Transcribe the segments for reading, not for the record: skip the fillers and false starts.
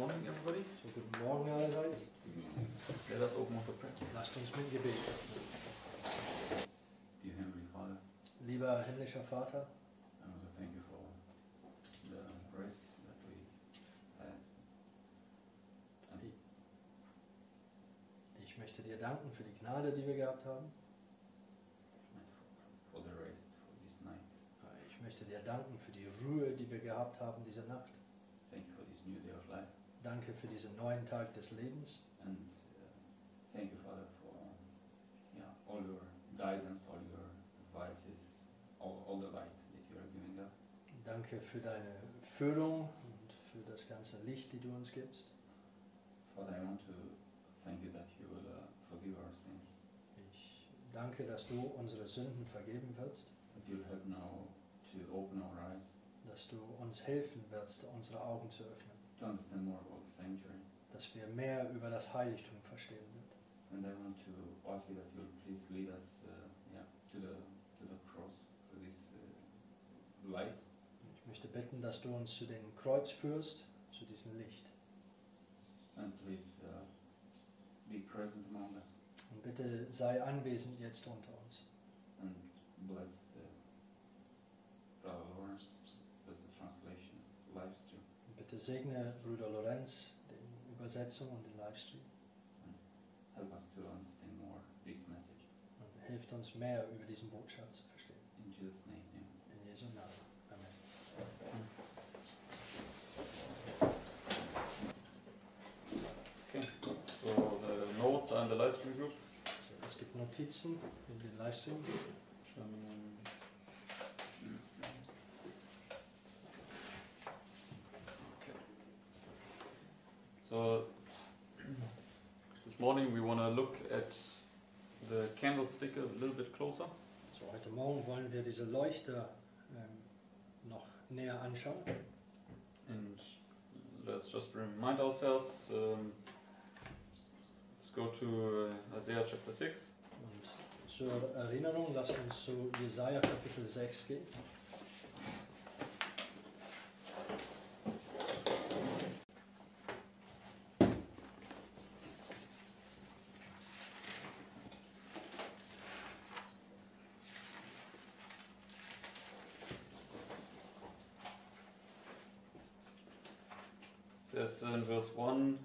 morning, everybody. So, guten Morgen allerseits. Let us open with a prayer. Lasst uns mit Gebet. Dear Heavenly Father, Lieber himmlischer Vater, I want to thank you for the rest that we had. And ich möchte dir danken für die Gnade, die wir gehabt haben. for the rest for this night. Ich möchte dir danken für die Ruhe, die wir gehabt haben diese Nacht. Thank you for this new day of life. Danke für diesen neuen Tag des Lebens. And thank you, Father, for all your guidance, all your advices, all the light that you are giving us. Danke für deine Führung und für das ganze Licht, die du uns gibst. Father, I want to thank you that you will forgive our sins. Ich danke, dass du unsere Sünden vergeben wirst, That you will help now to open our eyes, dass du uns helfen wirst, unsere Augen zu öffnen, to understand more about the sanctuary. dass wir mehr über das Heiligtum verstehen werden. And I want to ask you that you will please lead us to the cross, to this light. Ich möchte bitten, dass du uns zu dem Kreuz führst, zu diesem Licht. And please be present among us Und bitte sei anwesend jetzt unter uns. and bless Brother Lorenz, bless the translation, live stream. Und bitte segne Bruder Lorenz, die Übersetzung und den Livestream. Help us to understand more this message. Und hilft uns mehr über diesen Botschaft zu verstehen. In Jesus' name, amen. In Jesu Namen. Amen. Okay, so the notes are in the live stream group. So, es gibt Notizen in den Livestream. Okay. So this morning we want to look at the candlestick a little bit closer. So, heute Morgen wollen wir diese Leuchter noch näher anschauen. And let's just remind ourselves, let's go to Isaiah chapter 6. Und zur Erinnerung, lasst uns zu Jesaja Kapitel 6 gehen. It says in verse 1,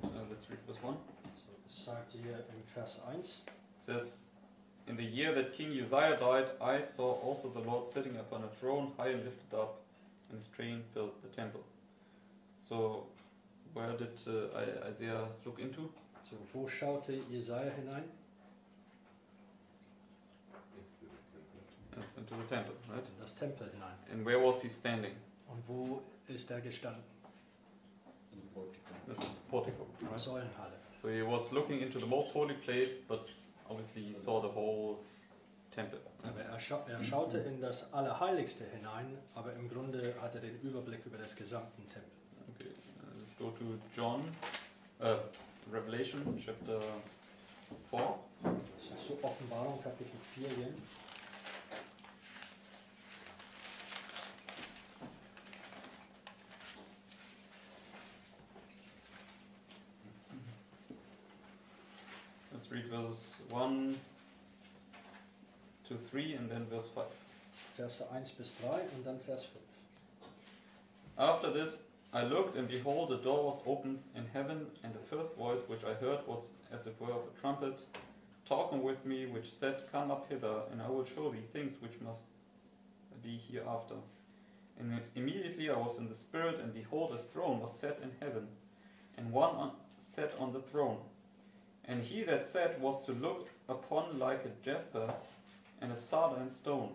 let's read verse 1. So, es sagt hier im Vers 1. It says, in the year that King Uzziah died, I saw also the Lord sitting upon a throne, high and lifted up, and his train filled the temple. So, where did Isaiah look into? So, wo schaute Jesaja hinein? Yes, into the temple, right? In das Tempel hinein. And where was he standing? Und wo ist er gestanden? In the portico. The portico. In der Right? Säulenhalle. So he was looking into the most holy place, but obviously he saw the whole temple. Aber er schaute in das Allerheiligste hinein, aber im Grunde hat er den Überblick über das gesamte Tempel. Okay, let's go to Revelation chapter 4. Das ist zu Offenbarung Kapitel 4 gehen. Let's read verses 1 to 3 and then verse 5. Verse 1 bis 3 und dann Vers 5. After this I looked, and behold, a door was opened in heaven, and the first voice which I heard was as it were of a trumpet, talking with me, which said, Come up hither, and I will show thee things which must be hereafter. And immediately I was in the Spirit, and behold, a throne was set in heaven, and one sat on the throne. And he that sat was to look upon like a jasper and a sardine stone.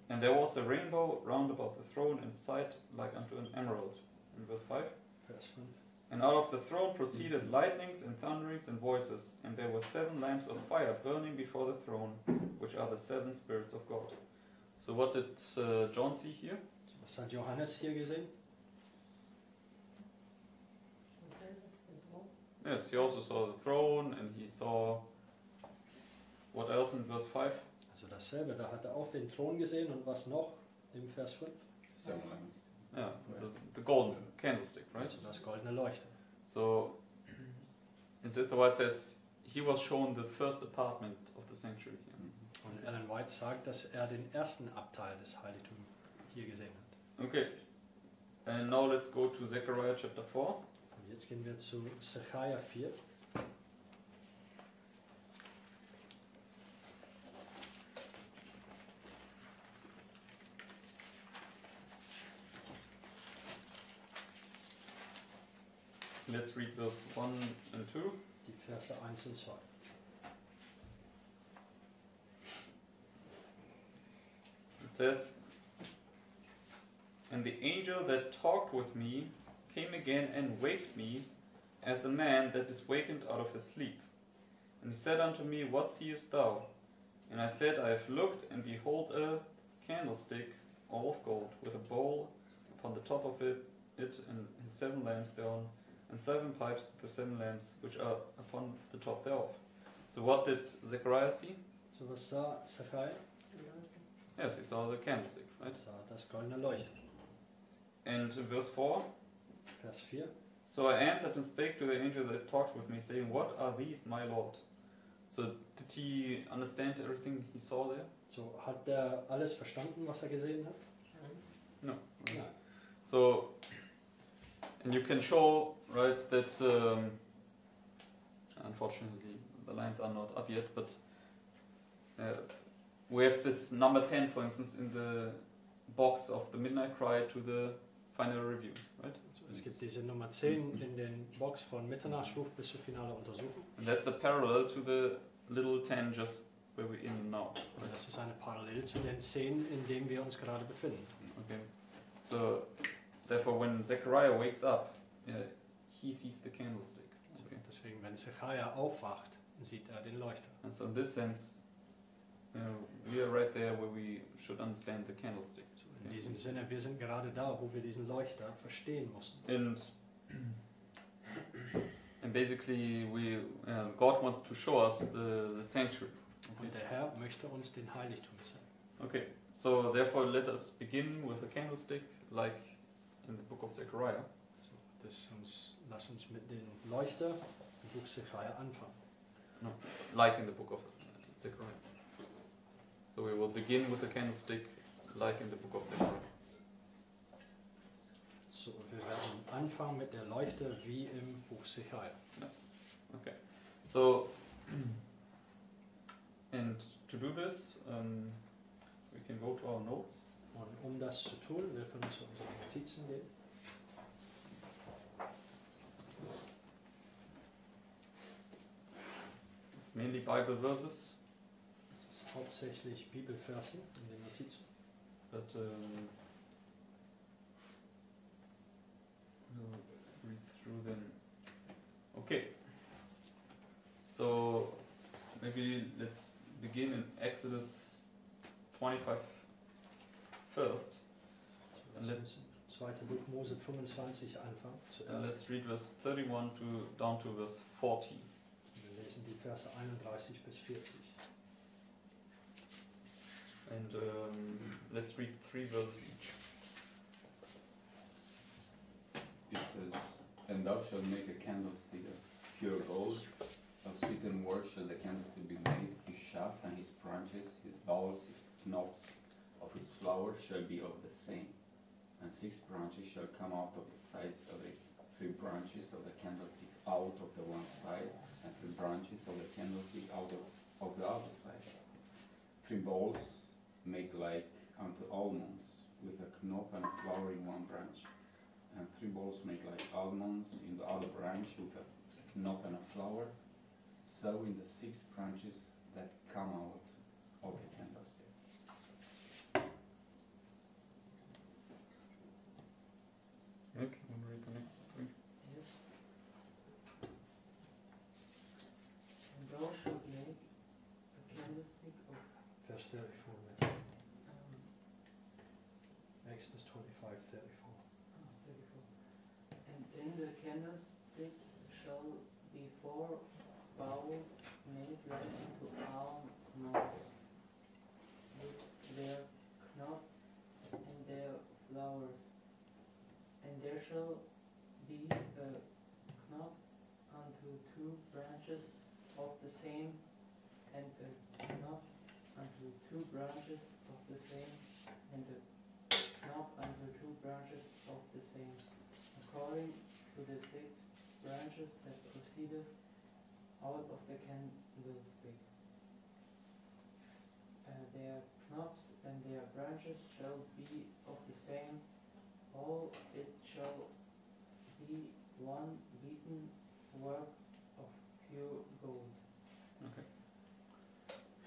And there was a rainbow round about the throne in sight like unto an emerald. In verse 5. Vers 5. And out of the throne proceeded lightnings and thunderings and voices, and there were 7 lamps of fire burning before the throne, which are the 7 spirits of God. So what did John see here? So, was hat Johannes hier gesehen? Yes, he also saw the throne, and he saw what else in verse 5? Also dasselbe, da hat er auch den Thron gesehen und was noch im Vers 5? Seven lamps. Yeah, the golden candlestick, right? Also das goldene Leuchter. So, in Sister White says, he was shown the first apartment of the sanctuary here. Und Ellen White sagt, dass er den ersten Abteil des Heiligtums hier gesehen hat. Okay, and now let's go to Zechariah chapter 4. Und jetzt gehen wir zu Sacharja 4. Let's read verse 1 and 2. Die Verse 1 und 2. It says, "And the angel that talked with me came again and waked me, as a man that is wakened out of his sleep. And he said unto me, What seest thou? And I said, I have looked, and behold a candlestick, all of gold, with a bowl upon the top of it and his 7 lamps thereon, and 7 pipes to the 7 lamps which are upon the top thereof." So what did Zechariah see? So was sah Sacharja? Yes, he saw the candlestick, Er right? sah das goldene Leuchter. And verse 4, Vers 4. "So I answered and spake to the angel that talked with me, saying, What are these, my Lord?" So did he understand everything he saw there? So hat er alles verstanden, was er gesehen hat? No. Nein. So, and you can show, right, that unfortunately the lines are not up yet, but we have this number 10, for instance, in the box of the Midnight Cry to the Final Review, right? Also es gibt diese Nummer 10 in den Box von Mitternachtsruf bis zur finale Untersuchung. And that's a parallel to the little 10 just where we're in now. Und das ist eine Parallel zu den 10, in denen wir uns gerade befinden. Okay. So, therefore, when Zechariah wakes up, he sees the candlestick. Okay. Deswegen, wenn Sacharja aufwacht, sieht er den Leuchter. And so, in this sense, we are right there where we should understand the candlestick. So in diesem Sinne, wir sind gerade da, wo wir diesen Leuchter verstehen müssen. And basically, God wants to show us the sanctuary. Und der Herr möchte uns den Heiligtum zeigen. Okay. So, therefore, let us begin with the candlestick, like in the book of Zechariah. So, lass uns mit dem Leuchter im Buch Sacharja anfangen. No, like in the book of Zechariah. So we will begin with the candlestick, like in the book of Zechariah. So, wir werden anfangen mit der Leuchter wie im Buch Sacharja. Yes. Okay. So, and to do this, we can go to our notes. Und das zu tun, wir können zu unseren Notizen gehen. It's mainly Bible verses, Das ist hauptsächlich Bibelversen in den Notizen. but we'll read through them. Okay. So maybe let's begin in Exodus 25 first. So, lass uns im 2. Buch Mose 25 anfangen. And Zuerst. let's read verse 31 down to verse 40. Wir lesen die Verse 31 bis 40. And let's read 3 verses each. It says, "And thou shalt make a candlestick of pure gold, of sweetened wood shall the candlestick be made, his shaft and his branches, his bowls, his knops of his flowers shall be of the same. And 6 branches shall come out of the sides of it, 3 branches of the candlestick out of the one side, and 3 branches of the candlestick out of the other side. 3 bowls make like unto almonds, with a knop and a flower in one branch. And 3 bowls make like almonds in the other branch, with a knop and a flower. So in the 6 branches that come out of the candlestick." Okay, want to read the next 3? Yes. And thou shalt make a candlestick of Vers 34 mit Exodus 25, 34. 34. And in the candlestick shall be 4 bowls made like unto almonds, with their knops and their flowers. And there shall be a knot unto two branches of the same, and a knot unto two branches of the same, and a knot unto two branches of the same, according to the 6 branches that proceeded out of the candlestick. Their knops and their branches shall be of the same, all it shall be one beaten work of pure gold. Okay.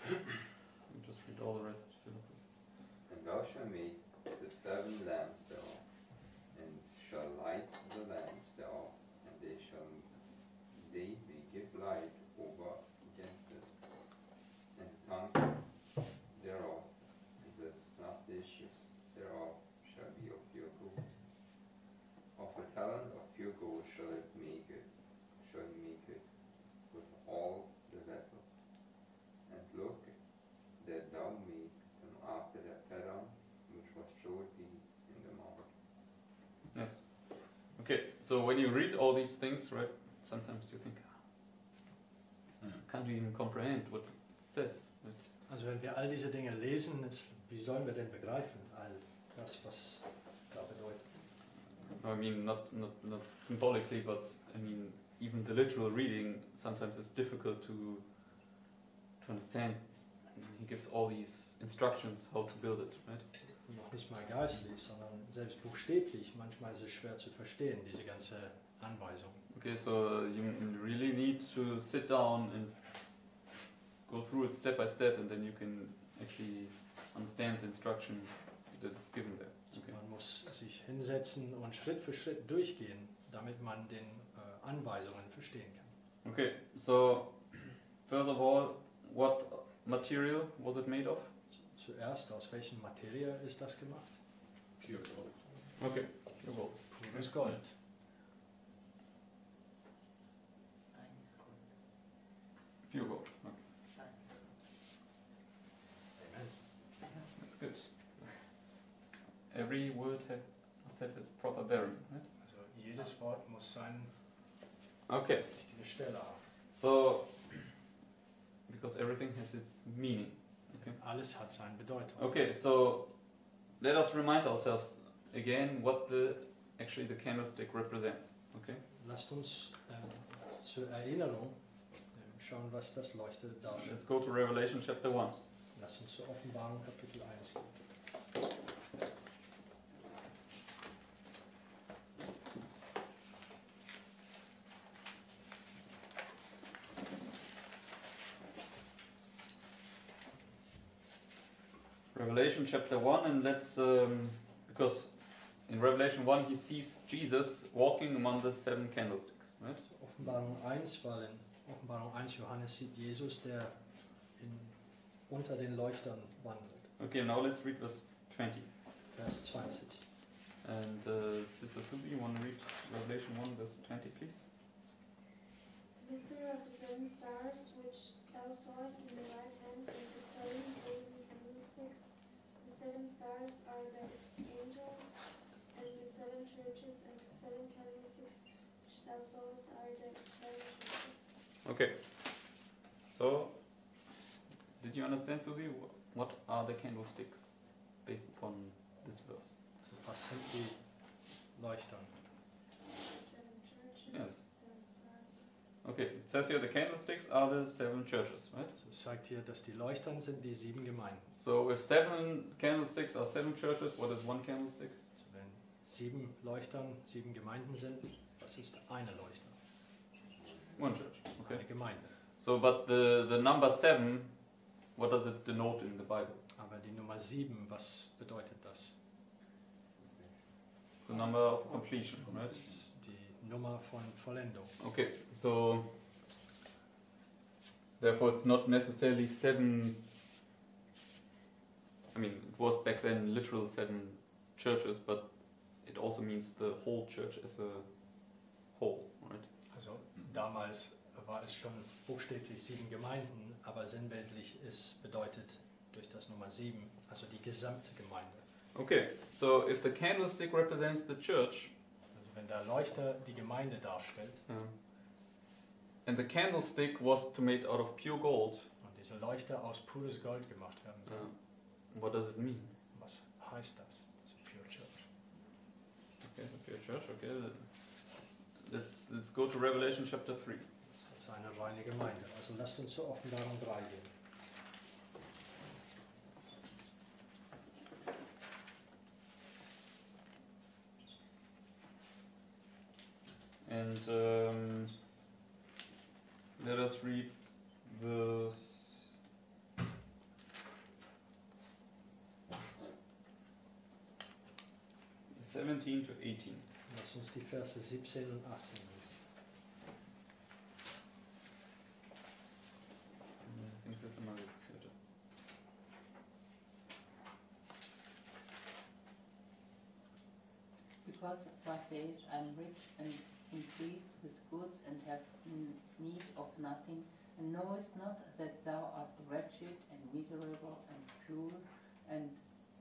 You just read all the rest, Philippus. And thou shalt make the 7 lamps thereof, and shall light the lamps thereof, and they may give light over against it. And the tongue thereof, and the snuff dishes thereof shall be of pure gold. Of a talent of pure gold shall it make it with all the vessels. And look, that thou make them after their pattern, which was showed thee in the mount. Yes. Okay, so when you read all these things, right, sometimes you think, can't we even comprehend what it says? Right? Also wenn wir all diese Dinge lesen, wie sollen wir denn begreifen all das, was da bedeutet? I mean, not symbolically, but I mean, even the literal reading sometimes is difficult to understand. He gives all these instructions how to build it, right? Noch nicht mal geistlich, sondern selbst buchstäblich. Manchmal ist es schwer zu verstehen, diese ganze Anweisung. Okay, so you really need to sit down and go through it step by step, and then you can actually understand the instruction that is given there. Okay. Man muss sich hinsetzen und Schritt für Schritt durchgehen, damit man den Anweisungen verstehen kann. Okay, so first of all, what material was it made of? Zuerst, aus welcher Materie ist das gemacht? Pure gold. Okay, pure gold. Pures Gold. Pure gold. Okay. Amen. That's good. Every word must have its proper bearing, right? Also jedes Wort muss seine Okay, richtige Stelle haben. so because everything has its meaning. Okay. Alles hat seine Bedeutung. Okay, so let us remind ourselves again what actually the candlestick represents. Okay. Lasst uns zur Erinnerung schauen, was das Leuchte darstellt. Let's go to Revelation chapter 1. Lasst uns zur Offenbarung Kapitel 1 gehen. Revelation chapter 1, and let's, because in Revelation 1 he sees Jesus walking among the 7 candlesticks, right? Offenbarung 1, weil in Offenbarung 1 Johannes sieht Jesus, der unter den Leuchtern wandelt. Okay, now let's read verse 20. Vers 20. And Sister Subi, you want to read Revelation 1 verse 20, please? The mystery of the 7 stars which thou sawest in the right hand and the 7 golden candlesticks. The 7 stars are the angels, and the 7 churches, and the 7 candlesticks which thou sawest are the 7 churches. Okay. So, did you understand, Susie? What are the candlesticks based upon this verse? So, was sind die Leuchter? 7 churches, Yes. 7 stars. Okay, it says here the candlesticks are the 7 churches, right? So, es sagt hier, dass die Leuchtern sind die 7 Gemeinden. So if 7 candlesticks are 7 churches, what is 1 candlestick? So, wenn 7 Leuchtern 7 Gemeinden sind, was ist eine Leuchter? 1 church, okay. Eine Gemeinde. So, but the number 7, what does it denote in the Bible? Aber die Nummer 7, was bedeutet das? The number of completion, right? Das ist die Nummer von Vollendung. Okay, so therefore it's not necessarily 7. I mean, it was back then literal 7 churches, but it also means the whole church as a whole, right? Also damals war es schon buchstäblich 7 Gemeinden, aber sinnbildlich ist bedeutet durch das Nummer 7, also die gesamte Gemeinde. Okay, so if the candlestick represents the church, Also wenn der Leuchter die Gemeinde darstellt and the candlestick was to made out of pure gold, und diese Leuchter aus pures Gold gemacht werden sollen, what does it mean? was heißt das? Das ist Pure Church. Okay, so pure church. Okay, let's go to Revelation chapter 3. Das ist eine reine Gemeinde. Also lasst uns zur Offenbarung 3 gehen. And let us read verse 17 to 18. Lasst uns die Verse 17 und 18 lesen. Ich denke, das ist immer jetzt heute. Because thou sayest, I am rich and increased with goods and have need of nothing, and knowest not that thou art wretched and miserable and poor and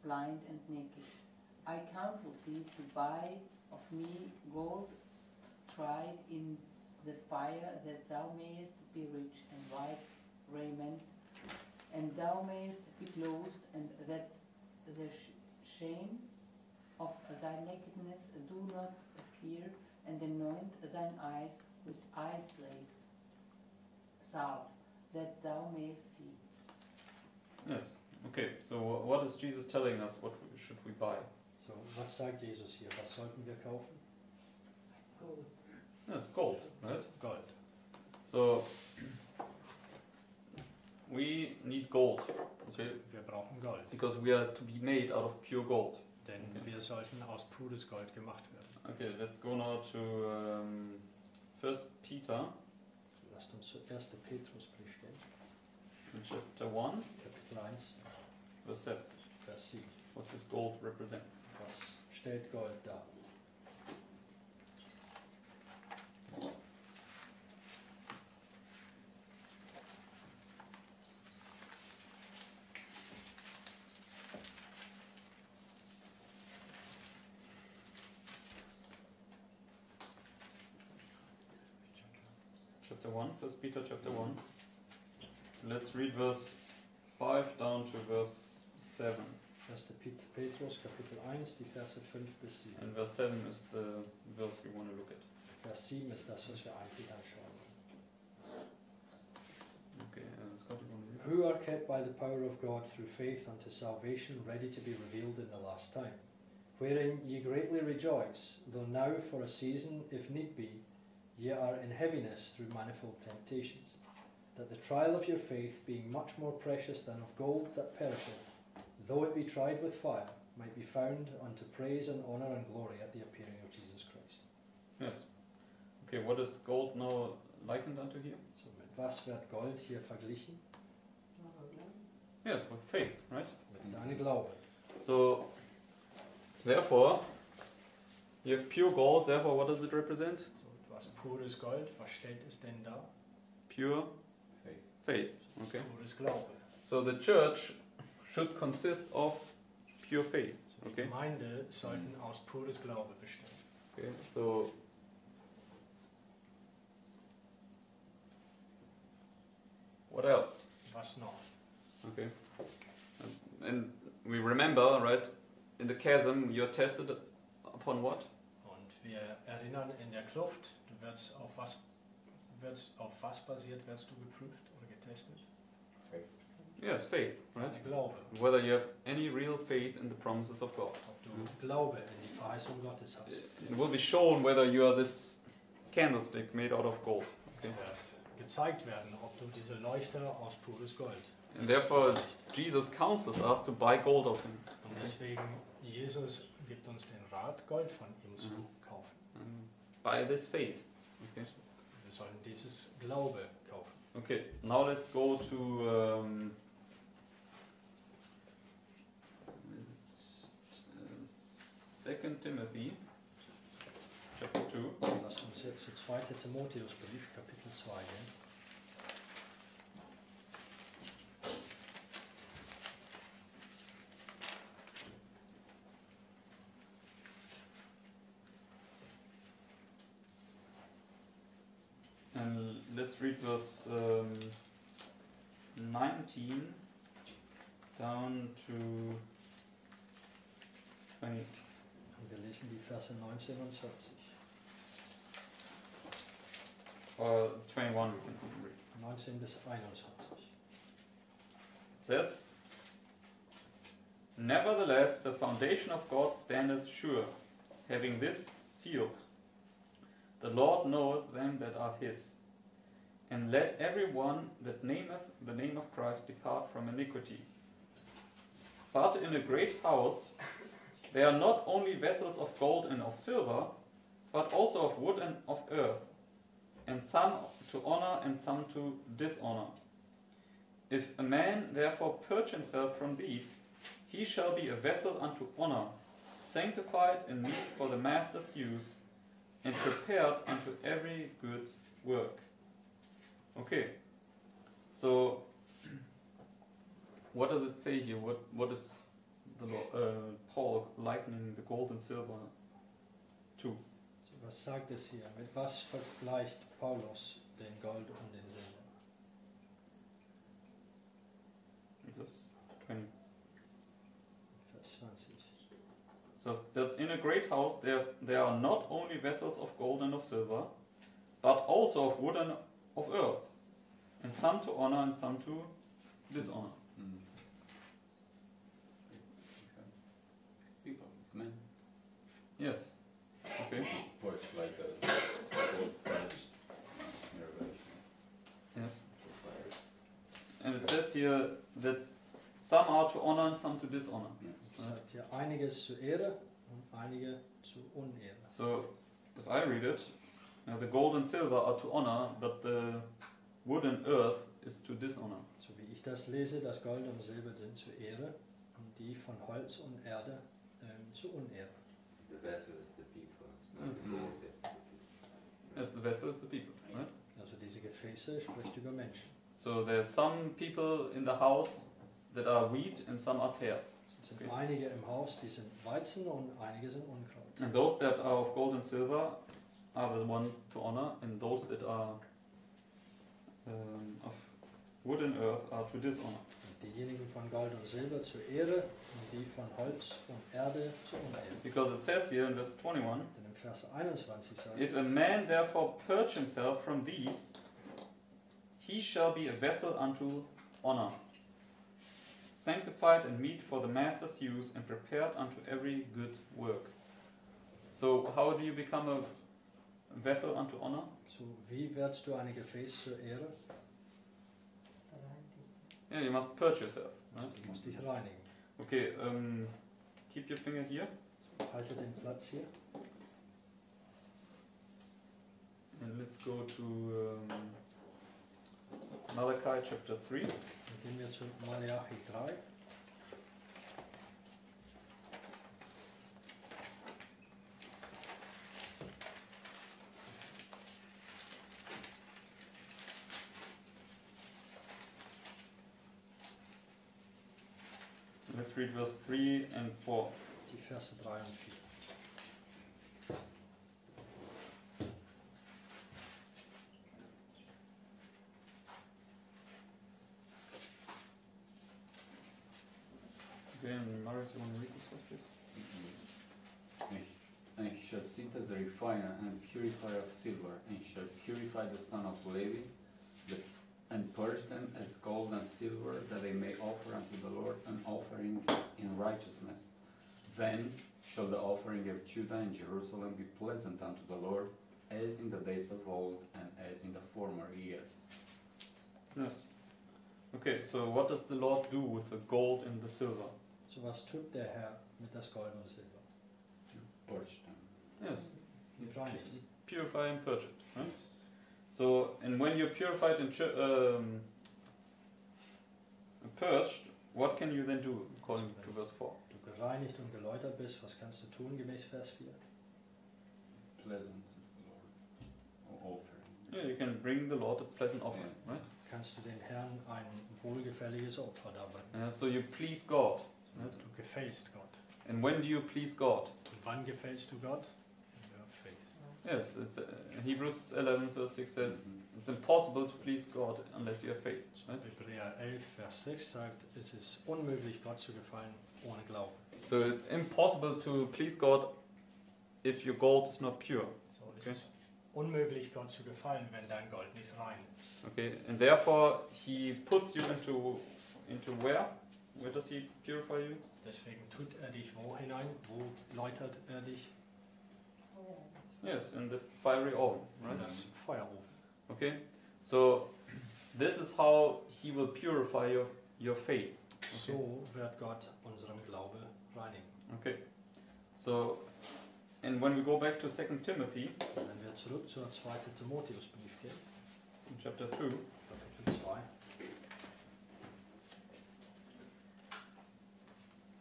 blind and naked. I counsel thee to buy of me gold tried in the fire, that thou mayest be rich, and white raiment, and thou mayest be clothed, and that the shame of thy nakedness do not appear, and anoint thine eyes with eye salve, that thou mayest see. Yes. Okay. So what is Jesus telling us? What should we buy? So, was sagt Jesus hier? Was sollten wir kaufen? Gold. Yes, gold, right? Gold. So we need gold, okay? Wir brauchen Gold, Because we are to be made out of pure gold. denn wir sollten aus pures Gold gemacht werden. Okay, let's go now to 1 Peter Lasst uns zu 1. Petrusbrief gehen, in chapter 1, Kapitel 1, verse 7. Vers 7. What does gold represent? Was stellt Gold dar? Chapter 1, 1 Peter chapter 1. Let's read verse 5 down to verse 7. 1. Petrus, Kapitel 1, die Verse 5 bis 7. And verse 7 is the verse we want to look at. Vers 7 ist das, was wir eigentlich anschauen. Okay, Scott, you want to read? Who are kept by the power of God through faith unto salvation, ready to be revealed in the last time. Wherein ye greatly rejoice, though now for a season, if need be, ye are in heaviness through manifold temptations, that the trial of your faith, being much more precious than of gold that perisheth, though it be tried with fire, might be found unto praise and honour and glory at the appearing of Jesus Christ. Yes. Okay, what is gold now likened unto here? So mit was wird Gold hier verglichen? Yes, with faith, right? Mit deinem Glaube. So, therefore, you have pure gold, therefore what does it represent? So etwas pures Gold, was stellt es denn dar? Pure Faith. faith. Okay. Pures Glaube. So the church should consist of pure faith. So die Okay. Gemeinde sollten aus pures Glaube bestehen. Okay. So what else? Was noch? Okay. And we remember, right? In the chasm, you're tested upon what? Und wir erinnern in der Kluft, du wirst auf was basiert wirst du geprüft oder getestet? Yes, faith, right? Der Glaube. Whether you have any real faith in the promises of God. Ob du Glaube in die Verheißung Gottes hast. It will be shown whether you are this candlestick made out of gold. Es wird gezeigt werden, ob du diese Leuchter aus pures Gold And therefore, bist. Jesus counsels us to buy gold of him. Und deswegen, Jesus gibt uns den Rat, Gold von ihm zu Mhm. kaufen. By this faith. Okay. Wir sollen dieses Glaube kaufen. Okay. Now let's go to 2 Timothy, chapter 2. Lasst uns jetzt zu 2. Timotheusbrief, Kapitel 2 gehen. let's read verse 19 down to 20. Und wir lesen die Verse 19 und 20. Or 21 we can read. 19 bis 21. It says, Nevertheless, the foundation of God standeth sure, having this seal, the Lord knoweth them that are his. And let every one that nameth the name of Christ depart from iniquity. But in a great house there are not only vessels of gold and of silver, but also of wood and of earth, and some to honor and some to dishonor. If a man therefore purge himself from these, he shall be a vessel unto honor, sanctified and meet for the master's use, and prepared unto every good work. Okay, so what does it say here? What is the Paul likening the gold and silver to? So, was sagt es hier? Mit was vergleicht Paulus den Gold und den Silber? Verse 20. Vers 20. So that in a great house there are not only vessels of gold and of silver, but also of wood and of earth, and some to honor and some to dishonor. Mm. People, men, Yes. Okay. push like a gold polished in Revelation. Yes. For fire. And it says here that some are to honor and some to dishonor. Yeah. Es sagt hier einiges zu Ehre und einige zu Unehre. So, as I read it, the gold and silver are to honor, but the wood and earth is to dishonor. So wie ich das lese, das Gold und Silber sind zu Ehre und die von Holz und Erde zu Unehre. The vessel is the people. It's not Yes. the gold, it's the people. Yes, the vessel is the people, right? Also diese Gefäße spricht über Menschen. So there's some people in the house that are wheat and some are tares. Es sind Okay. einige im Haus, die sind Weizen und einige sind Unkraut. And those that are of gold and silver are the ones to honor, and those that are of wood and earth are to dishonor. Und diejenigen von Gold und Silber zur Ehre und die von Holz und Erde zur Unehre. Because it says here in verse 21, Denn im Vers 21 sagt if a es, man therefore purge himself from these, he shall be a vessel unto honor, sanctified and meet for the master's use, and prepared unto every good work. So how do you become a vessel unto honor? so wie werdest du ein Gefäß zur Ehre? Yeah, you must purge yourself. Right? Du musst dich reinigen. Okay, keep your finger here, Halte den Platz hier. and let's go to Malachi chapter 3. Dann gehen wir zu Malachi 3. Let's read verse 3 and 4. Die Verse 3 und 4. Okay, and Marius, you want to read this first, please? And he shall sit as a refiner and purifier of silver, and shall purify the son of Levi, and purge them as gold and silver, that they may offer unto the Lord an offering in righteousness. Then shall the offering of Judah and Jerusalem be pleasant unto the Lord, as in the days of old and as in the former years. Yes. Okay, so what does the Lord do with the gold and the silver? So was tut der Herr mit das Gold und Silber? Purge them. Yes, Reinigt. purify and purge it. Right? So, and when you're purified and purged, what can you then do, according to verse 4? Du gereinigt und geläutert bist, was kannst du tun, gemäß Vers 4? Pleasant unto the Lord. Or offering. Yeah, you can bring the Lord a pleasant offering, right? Kannst du den Herrn ein wohlgefälliges Opfer darbringen? So you please God. Right? Du gefällst Gott. And when do you please God? Und wann gefällst du Gott? In your faith. Yes, it's Hebrews 11 verse 6 says it's impossible to please God unless you have faith. Right? Hebräer 11, Vers 6 sagt, es ist unmöglich, Gott zu gefallen ohne Glauben. So it's impossible to please God if your gold is not pure. So, es ist unmöglich, Gott zu gefallen, wenn dein Gold nicht rein ist. Okay, and therefore he puts you into where? Where does he purify you? Deswegen tut er dich wo hinein? Wo läutert er dich? Yes, in the fiery oven, In right? das Feuerofen. Okay, so this is how he will purify your faith. So wird Gott unseren Glaube reinigen. Okay, so and when we go back to 2 Timothy Wenn wir zurück zur 2. Timotheusbrief gehen, in chapter 2, Kapitel 2,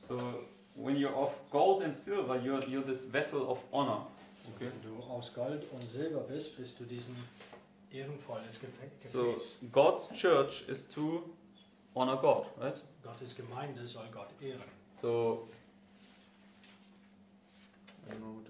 so when you're of gold and silver, you're this vessel of honor. so Okay. wenn du aus Gold und Silber bist, bist du diesen ehrenvolles Gefäß. So God's church is to honor God, right? Gottes Gemeinde soll Gott ehren. So I don't know what-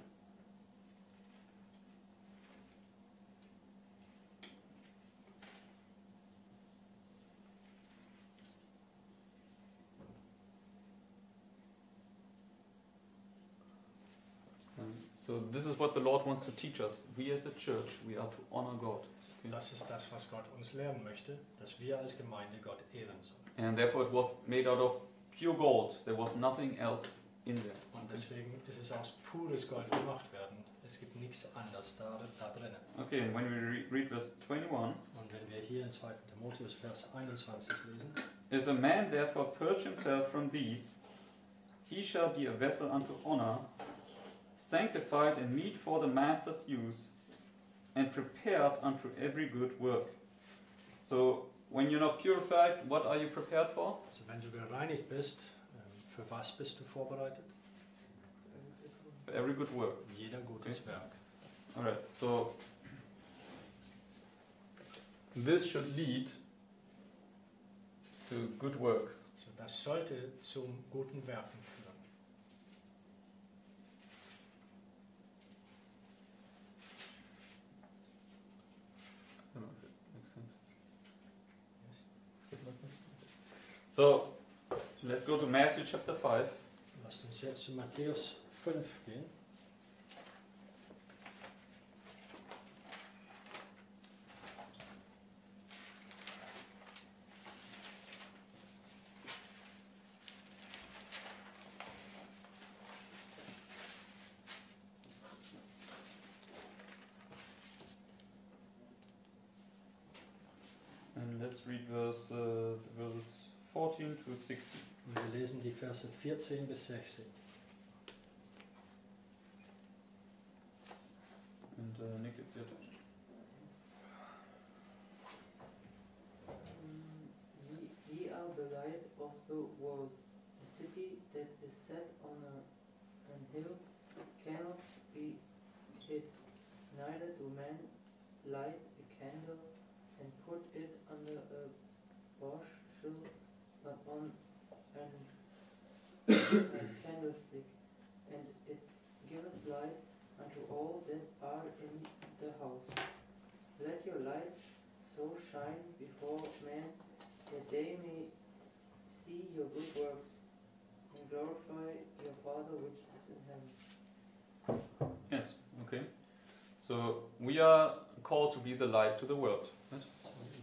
So this is what the Lord wants to teach us. We as a church, we are to honor God. Okay. Das ist das, was Gott uns lehren möchte, dass wir als Gemeinde Gott ehren sollen. And therefore it was made out of pure gold. There was nothing else in there. Und deswegen ist es aus pures Gold gemacht werden. Es gibt nichts anderes da drinnen. Okay, and when we read verse 21, Und wenn wir hier in 2. Timotheus Vers 21 lesen, if a man therefore purge himself from these, he shall be a vessel unto honor, sanctified and meet for the master's use, and prepared unto every good work. So, when you're not purified, what are you prepared for? also wenn du gereinigt bist, für was bist du vorbereitet? For every good work. Jeder gutes Werk. Alright, so this should lead to good works. So, das sollte zum guten Werken führen. I don't know if it makes sense. So, let's go to Matthew chapter 5. Lasst uns jetzt zu Matthäus 5 gehen. And let's read verses 14 to 16. Und wir lesen die Verse 14 bis 16. And Nick, it's your turn. Ye are the light of the world. A city that is set on an hill cannot be hid. Neither do men light a candle and put it under a bushel, but on a candlestick, and it giveth light unto all that are in the house. Let your light so shine before men that they may see your good works and glorify your Father which is in heaven. Yes, okay. So, we are called to be the light to the world. Right?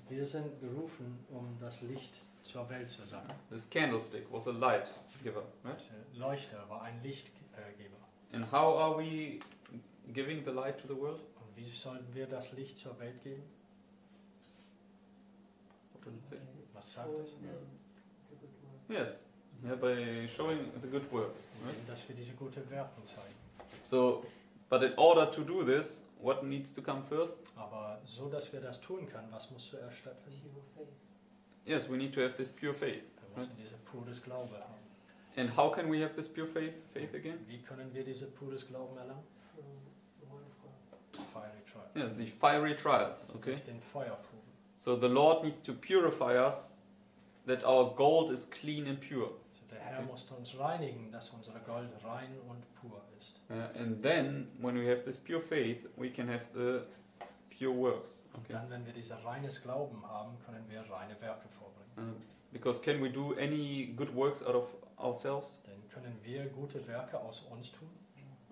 Wir sind berufen, das Licht zur Welt zu sein. This candlestick was a light giver, right? Der Leuchter war ein Lichtgeber. And how are we giving the light to the world? Und wie sollten wir das Licht zur Welt geben? What does it say? Was sagt es? The good work. Yes, yeah, by showing the good works. Right? Dass wir diese guten Werke zeigen. So, but in order to do this, what needs to come first? Aber so, dass wir das tun können, was muss zuerst stattfinden? Pure faith. Yes, we need to have this pure faith. Wir müssen diese pures Glaube haben. And how can we have this pure faith again? Wie können wir diese pures Glauben erlangen? From the word of God. Fiery trial. Yes, the fiery trials. Okay. Durch den Feuerproben. So the Lord needs to purify us, that our gold is clean and pure. Also der Herr Okay. musste uns reinigen, dass unser Gold rein und pur ist. And then, when we have this pure faith, we can have the pure works. Und Okay. dann, wenn wir dieser reines Glauben haben, können wir reine Werke vorbringen. Because can we do any good works out of ourselves? Denn können wir gute Werke aus uns tun?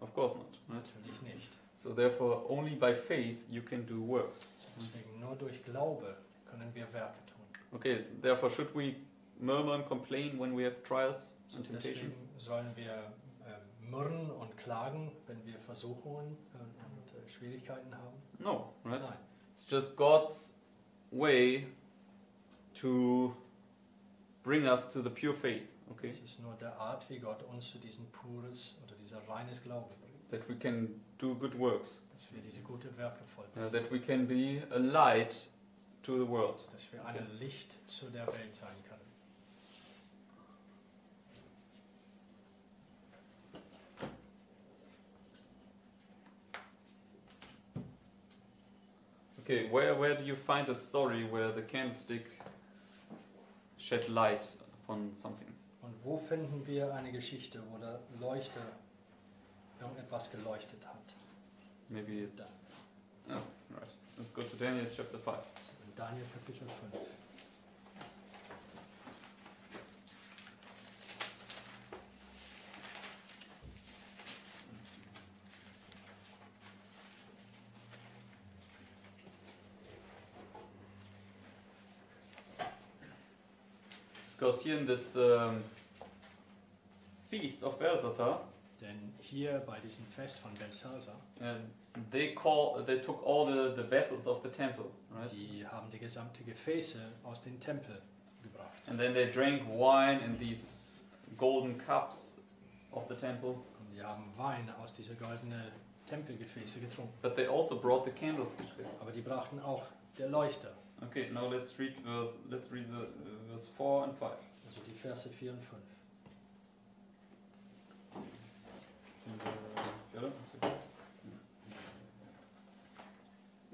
Of course not. Right? Natürlich nicht. So therefore, only by faith you can do works. Deswegen nur durch Glaube können wir Werke tun. Okay, therefore should we murmur and complain when we have trials and Deswegen temptations? sollen wir murren und klagen, wenn wir Versuchungen und Schwierigkeiten haben? No, right? Nein. It's just God's way to bring us to the pure faith, okay? Es ist nur der Art, wie Gott uns zu diesem pures oder dieser reines Glaube bringt. That we can do good works, Dass wir diese gute Werke vollbringen. that we can be a light to the world. Dass wir ein Licht zu der Welt sein können. Okay, where do you find a story where the candlestick shed light upon something? Und wo finden wir eine Geschichte, wo der Leuchter irgendetwas geleuchtet hat? Maybe it's... Oh, right. Let's go to Daniel chapter 5. In Daniel Kapitel 5. Because here in this feast of Belshazzar, Denn hier bei diesem Fest von Belshazzar, they took all the vessels of the temple, right? die haben die gesamte Gefäße aus dem Tempel gebracht. And then they drank wine in these golden cups of the temple. Und die haben Wein aus dieser goldenen Tempelgefäße getrunken. But they also brought the candlestick there. Aber die brachten auch der Leuchter, Okay, now let's read the verse 4 and 5. also die Verse 4 und 5.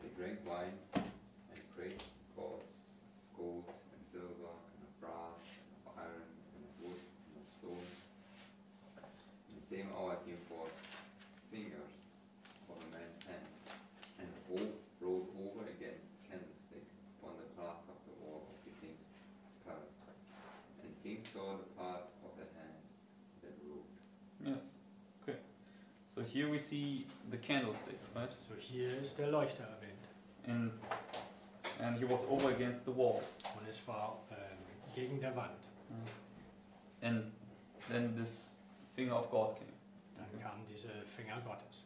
They drank wine and great gods, gold and silver, and of brass, and of iron, and of wood, and of stone. In the same hour came forth fingers of a man's hand, and rolled over against the candlestick upon the path of the wall of the king's palace. And the king saw the part of the hand that rolled. Yes. Okay. So here we see the candlestick, right? So hier ist der Leuchter erwähnt. And he was over against the wall. Und es war gegen der Wand. And then this finger of God came. Dann kam diese Finger Gottes.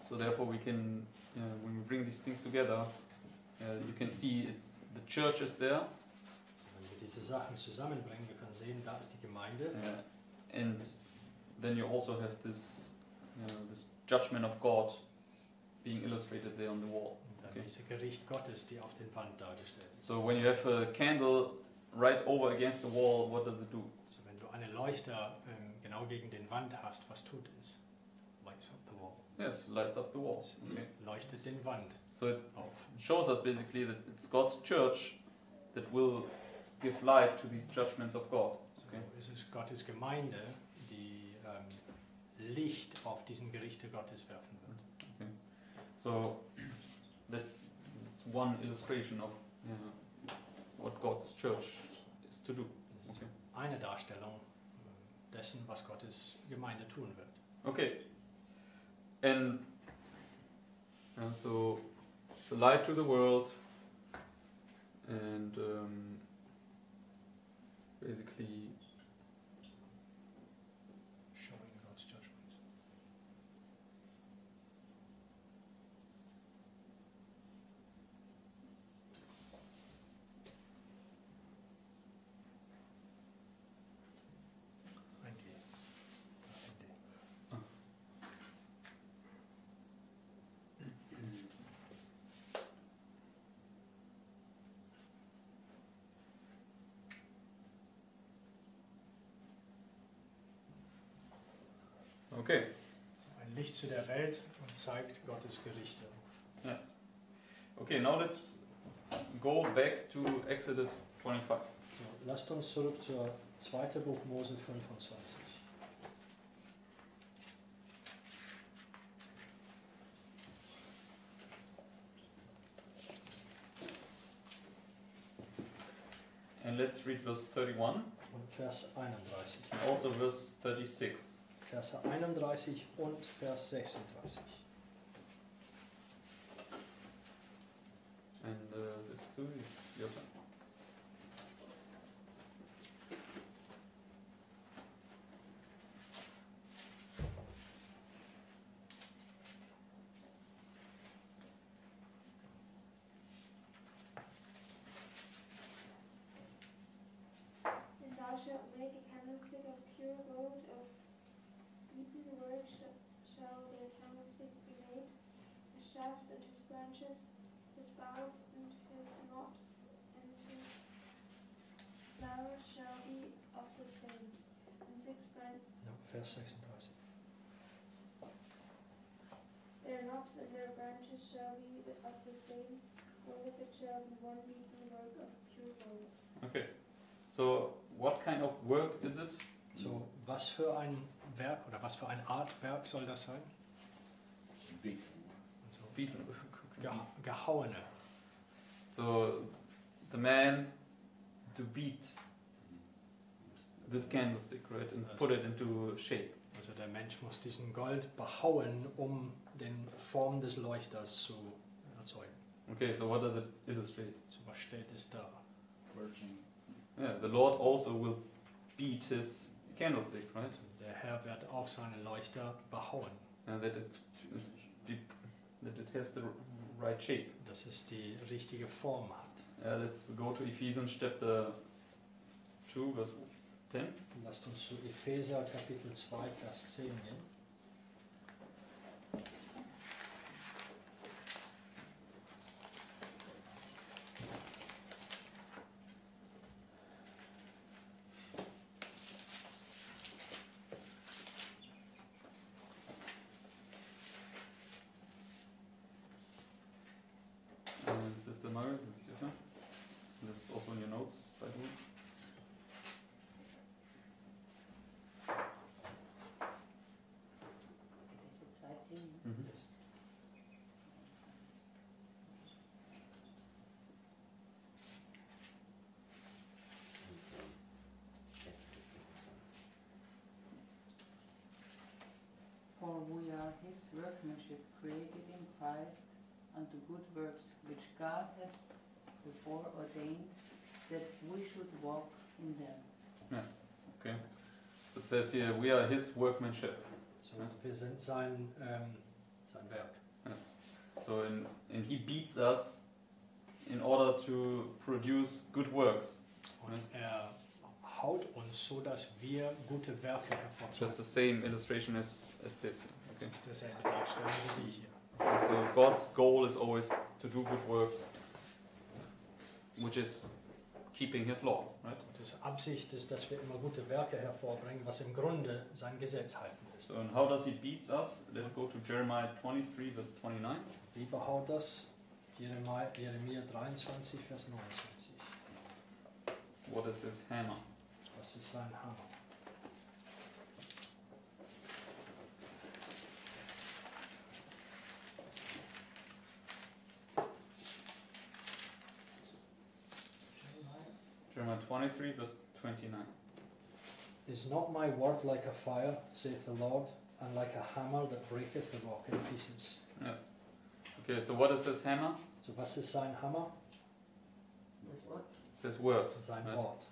So therefore we can, when we bring these things together, you can see it's the church is there, Also wenn wir diese Sachen zusammenbringen, wir können sehen, da ist die Gemeinde. and then you also have this, this judgment of God being illustrated there on the wall. Und dann Okay. dieses Gericht Gottes, die auf den Wand dargestellt ist. So when you have a candle right over against the wall, what does it do? Also wenn du einen Leuchter genau gegen den Wand hast, was tut es? Lights up the wall. Yes, lights up the wall. Es Okay. leuchtet den Wand So it auf. shows us basically that it's God's church that will give light to these judgments of God. So Okay. ist es Gottes Gemeinde, die Licht auf diesen Gerichte Gottes werfen wird. So that's one illustration of what God's church is to do. Das ist Okay. eine Darstellung dessen, was Gottes Gemeinde tun wird. Okay. And so it's a light to the world, and basically Showing God's judgment. okay. So ein Licht zu der Welt und zeigt Gottes Gerichte auf. Yes. Okay, now let's go back to Exodus 25. So, lasst uns zurück zur 2. Buch Mose 25. And let's read verse 31, Und Vers 31. also verse 36. Verse 31 und Vers 36. And this is your turn. And thou shalt make a candlestick of pure gold, of beaten work shall the candlestick be made, his shaft and his branches, his boughs and his knops, and his flowers shall be of the same. And 6 branches, Ja, Vers 36. their knops and their branches shall be of the same, wherewith it shall be one beaten work of pure gold. Okay, so what kind of work is it? So, was für ein Werk oder was für eine Art Werk soll das sein? Big. Also, Beaten. gehauene. So the man to beat this candlestick, right, and put it into shape. Also der Mensch muss diesen Gold behauen, um den Form des Leuchters zu erzeugen. Okay, so what does it illustrate? So was stellt es dar? Virgin. Yeah, the Lord also will beat his candlestick, right? Also der Herr wird auch seine Leuchter behauen, And that it has the right shape. dass es die richtige Form hat. Let's go to Ephesians chapter 2, verse 10. Lasst uns zu Epheser Kapitel 2, Vers 10 gehen. Sister Mary, that's your turn. And that's also in your notes, by the way. Diese 2 10. Mhm. For we are his workmanship, created in Christ unto good works, which God has before ordained that we should walk in them. Yes, okay. So it says here, we are his workmanship. So, wir sind sein Werk. So and he beats us in order to produce good works. Und haut uns so, dass wir gute Werke Just hervorzeigen. the same illustration as this. Okay. Das ist derselbe Darstellung wie die hier. Okay, so God's goal is always to do good works, which is keeping his law, right? Das Absicht ist, dass wir immer gute Werke hervorbringen, was im Grunde sein Gesetz halten ist. So and how does he beat us? Let's go to Jeremiah 23, verse 29. Wie behaut das? Jeremia 23, Vers 29. What is his hammer? Was ist sein Hammer? Jeremiah 23, verse 29. Is not my word like a fire, saith the Lord, and like a hammer that breaketh the rock in pieces? Yes. Okay, so what is his hammer? So was ist sein Hammer? Das Wort. It's his word. Sein Right. Wort.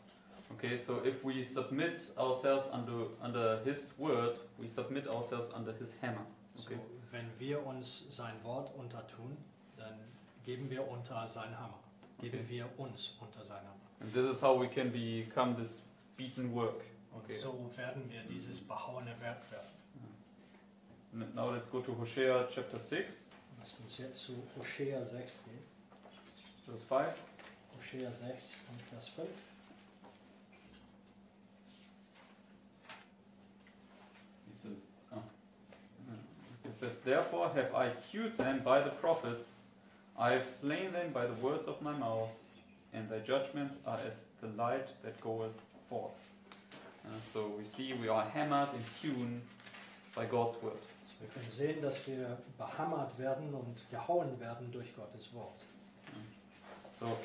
Okay, so if we submit ourselves under his word, we submit ourselves under his hammer. So, Okay. wenn wir uns sein Wort untertun, dann geben wir unter sein Hammer. Geben Okay. wir uns unter sein Hammer. And this is how we can become this beaten work. Und Okay. so werden wir dieses behauene Werk werden. Now let's go to Hosea chapter 6, Lasst uns jetzt zu Hosea 6 gehen. verse 5. Hosea 6 und Vers 5. It says, therefore have I hewed them by the prophets, I have slain them by the words of my mouth, and their judgments are as the light that goeth forth. So we see we are hammered and hewn by God's word. Wir können sehen, dass wir behammert werden und gehauen werden durch Gottes Wort. So,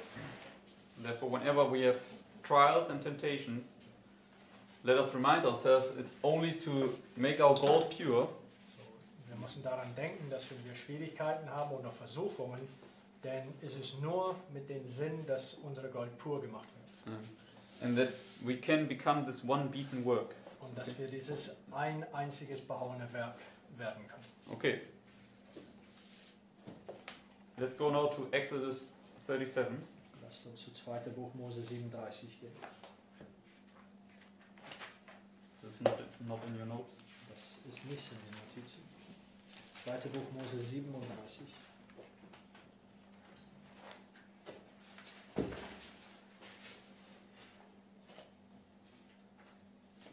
therefore, whenever we have trials and temptations, let us remind ourselves it's only to make our gold pure. So, wir müssen daran denken, dass wenn wir Schwierigkeiten haben oder Versuchungen, dann ist es nur mit dem Sinn, dass unsere Gold pur gemacht wird. And that we can become this one beaten work. Und dass wir dieses ein einziges behauene Werk werden können. Okay. Let's go now to Exodus 37. Lasst uns zu 2. Buch Mose 37 gehen. This is not in your notes. Das ist nicht in den Notizen. 2. Buch Mose 37.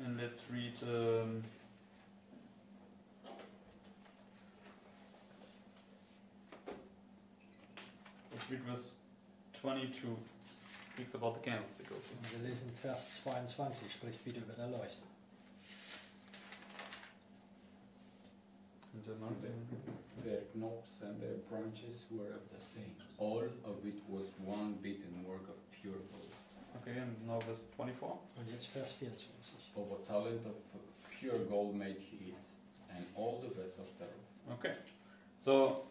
And let's read verse 22. Speaks about the candlestick also. Und wir lesen Vers 22, spricht wieder über der Leuchte. Their knops and their branches were of the same. All of it was one beaten work of pure gold. Okay, and now verse 24. Und jetzt Vers 24. Of a talent of pure gold made he it, and all the vessels thereof. Okay, so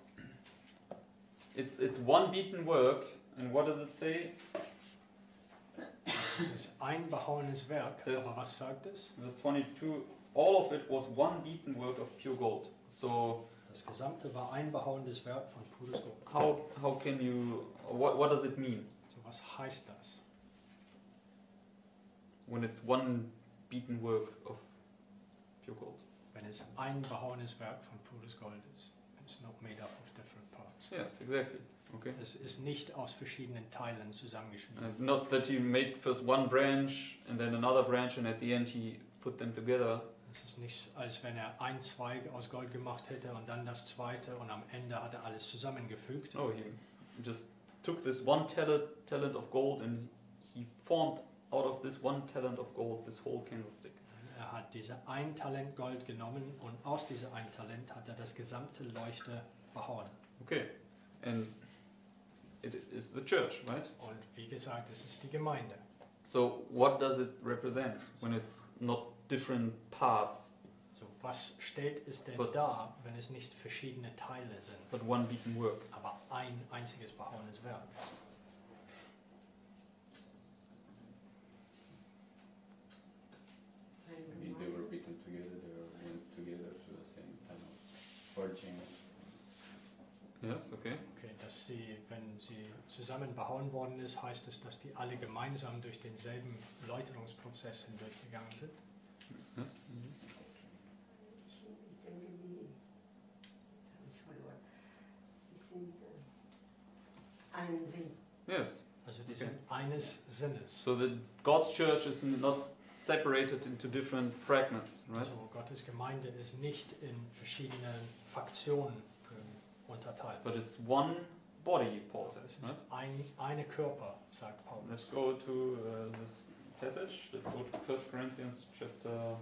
it's one beaten work, and what does it say? Es ist ein behauenes Werk, Das- aber was sagt es? Verse 22. All of it was one beaten work of pure gold. So Das Gesamte war ein behauenes Werk von pures Gold. how can you what does it mean So, was heißt das? when it's one beaten work of pure gold? Wenn es ein behauenes Werk von pures Gold ist. It's not made up of different parts. Yes, exactly. Okay. Es ist nicht aus verschiedenen Teilen zusammengeschmiedet. Not that he made first one branch and then another branch and at the end he put them together. Es ist nicht, als wenn er ein Zweig aus Gold gemacht hätte und dann das zweite und am Ende hat er alles zusammengefügt. No, he just took this one talent of gold and he formed out of this one talent of gold this whole candlestick. Er hat diese ein Talent Gold genommen und aus dieser ein Talent hat er das gesamte Leuchte behauen. Okay, and it is the church, right? Und wie gesagt, es ist die Gemeinde. So what does it represent when it's not different parts So, was stellt es denn But- dar, wenn es nicht verschiedene Teile sind, but one beaten work? aber ein einziges behauenes Werk? I mean, they were beaten together, they went together to the same kind of forging. Yes, okay. Okay, dass sie, wenn sie zusammen behauen worden ist, heißt es, dass die alle gemeinsam durch denselben Läuterungsprozess hindurchgegangen sind. Yes. Ich denke, jetzt habe ich verloren. Die sind einen Sinn. Yes. Also die Okay. sind eines Sinnes. So that God's church is not separated into different fragments, right? Also Gottes Gemeinde ist nicht in verschiedene Faktionen unterteilt. But it's one body, Paul Es says. ist Right? eine Körper, sagt Paulus. Let's go to this passage. Let's go to 1 Corinthians chapter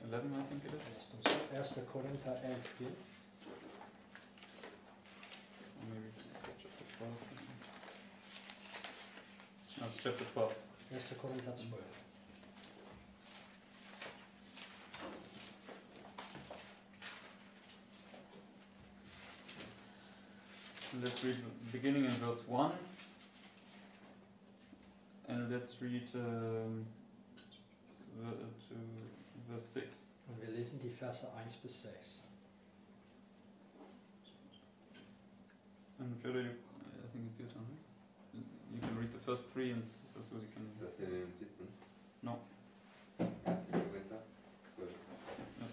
11, I think it is. Lasst uns 1. Korinther 11 gehen. Or maybe it's chapter 12. No, it's chapter 12. 1. Korinther 12. Let's read beginning in verse 1. And let's read to verse 6. Und wir lesen die Verse 1 bis 6. And Fede, I think it's your turn. Right? You can read the first three and Sister Susie can. Das in den Notizen? No. 1. Korinther 12. Yes.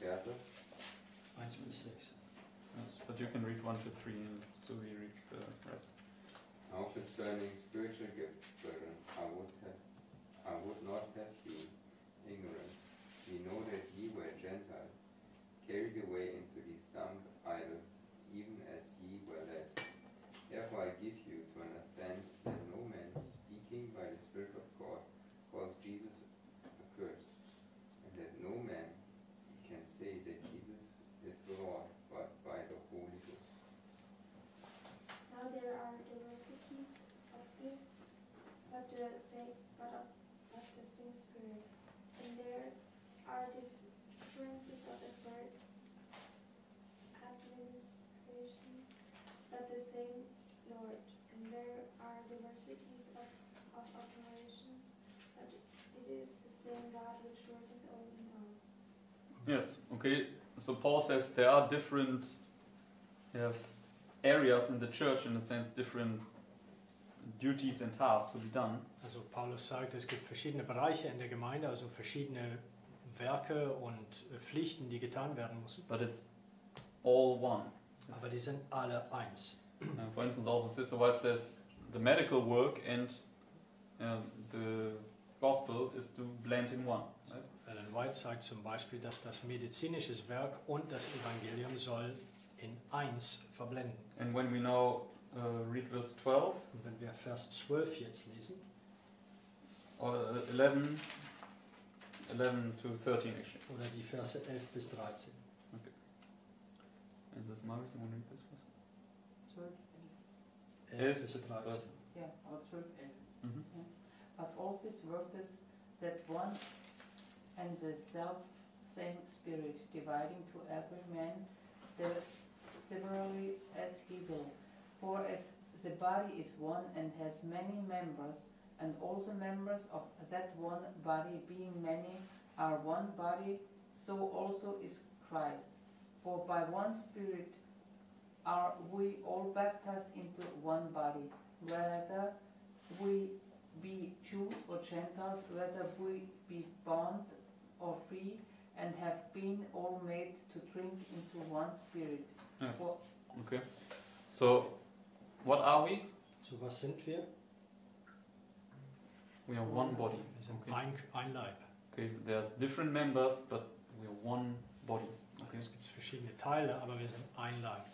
Verse 1 bis 6. Yes. But you can read 1 to 3 and Susie reads the rest. Now concerning spiritual gifts, brethren, I would not have you ignorant. We know that ye were Gentiles but the same Lord. And there are diversities of operations, but it is the same God which worketh all in all. Yes, okay. So Paul says there are different areas in the church, in a sense, different duties and tasks to be done. Also Paulus sagt, es gibt verschiedene Bereiche in der Gemeinde, also verschiedene Werke und Pflichten, die getan werden müssen. But it's all one. Aber die sind alle eins. For instance, also Sister White says the medical work and the gospel is to blend in one. Right? Ellen White sagt zum Beispiel, dass das medizinische Werk und das Evangelium soll in eins verblenden. And when we now read verse 12, Und wenn wir Vers 12 jetzt lesen, or 11 to 13 actually. oder die Verse 11 bis 13. Is this Margaret? You want to read this first? 12, 11 bis 13. yeah, or 12, 11. Mhm. But all this worketh that one and the self-same Spirit, dividing to every man severally as he will. For as the body is one and has many members, and all the members of that one body, being many, are one body, so also is Christ. For by one Spirit are we all baptized into one body, whether we be Jews or Gentiles, whether we be bond or free, and have been all made to drink into one Spirit. Yes. For Okay. So, what are we? So was sind wir? We are one body. Wir sind Okay. ein Leib. Okay. So there's different members, but we are one body. Okay. Es gibt verschiedene Teile, aber wir sind ein Leib.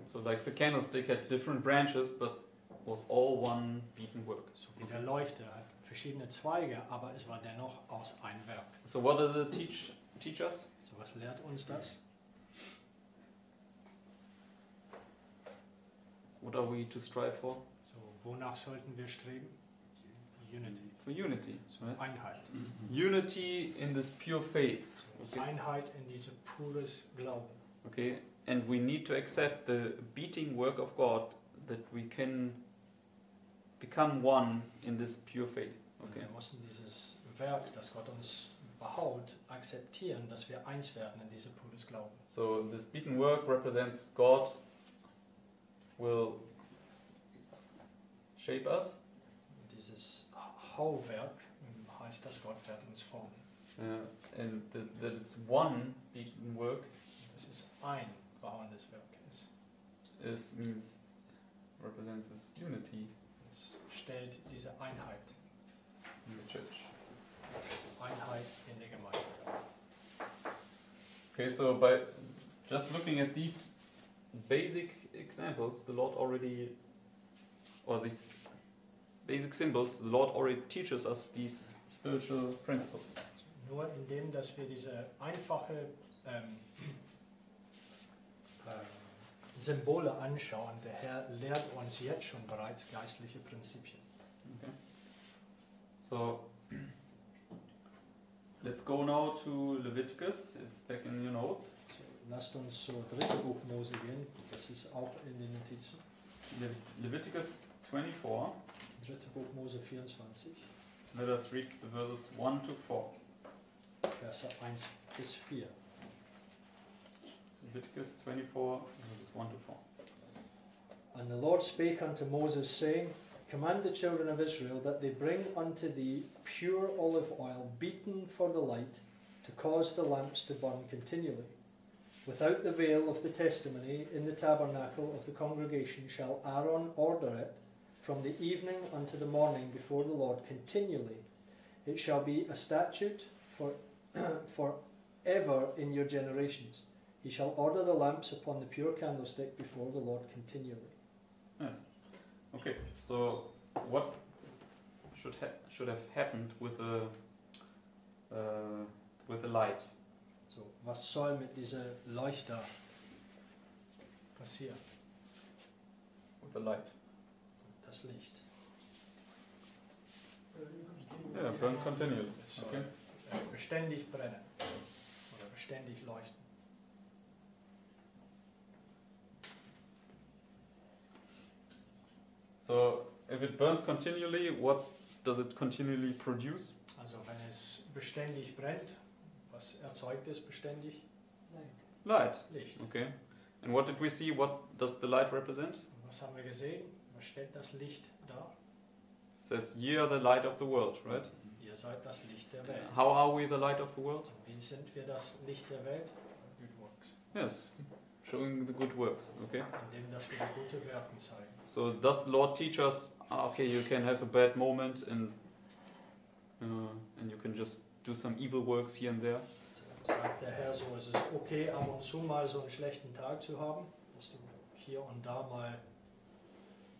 So like the candlestick had different branches, but was all one beaten work. So wie der Leuchter hat verschiedene Zweige, aber es war dennoch aus ein Werk. So what does it teach us? So was lehrt uns das? What are we to strive for? So wonach sollten wir streben? Unity. For unity. So Right? Einheit. Unity in this pure faith. So Okay. Einheit in diese pures Glauben. Okay, and we need to accept the beating work of God that we can become one in this pure faith. Und Okay. wir müssen dieses Werk, das Gott uns behaut, akzeptieren, dass wir eins werden in diese pures Glauben. So this beaten work represents God will shape us, Und dieses Hauwerk heißt, dass Gott wird uns formen. and that it's one beaten work Das ist ein behauenes Werk. Es represents this unity Es stellt diese Einheit, in the church. diese Einheit in der Gemeinde dar. Okay, so by just looking at these basic examples, the Lord already, or these basic symbols, the Lord already teaches us these spiritual principles. Nur indem, dass wir diese einfache Symbole anschauen, der Herr lehrt uns jetzt schon bereits geistliche Prinzipien. Okay. So let's go now to Leviticus. It's back in your notes. So, lasst uns so 3. Buch Mose gehen, das ist auch in den Notizen. Leviticus 24. 3. Buch Mose 24, Let us read the verses 1 to 4. Verse 1 bis 4. Leviticus 24, verses 1 to 4. And the Lord spake unto Moses, saying, Command the children of Israel that they bring unto thee pure olive oil beaten for the light, to cause the lamps to burn continually. Without the veil of the testimony in the tabernacle of the congregation shall Aaron order it from the evening unto the morning before the Lord continually. It shall be a statute for ever in your generations. He shall order the lamps upon the pure candlestick before the Lord continually. Yes. Okay. So what should have happened with the light? So, was soll mit dieser Leuchter passieren? With the light. Das Licht. Yeah, burn continually. Das soll Okay. beständig brennen oder beständig leuchten. So if it burns continually, what does it continually produce? Also wenn es beständig brennt, was erzeugt es beständig? Light. Licht. Okay. And what did we see? What does the light represent? Und was haben wir gesehen? Was stellt das Licht dar? It says, "Ye are the light of the world," right? Ihr seid das Licht der Welt. How are we the light of the world? Und wie sind wir das Licht der Welt? Good works. Yes, showing the good works. Okay. Indem dass wir die gute Werke zeigen. So does the Lord teach us? Okay, you can have a bad moment and you can just do some evil works here and there. So sagt der Herr so, es ist okay, ab und zu mal so einen schlechten Tag zu haben, dass du hier und da mal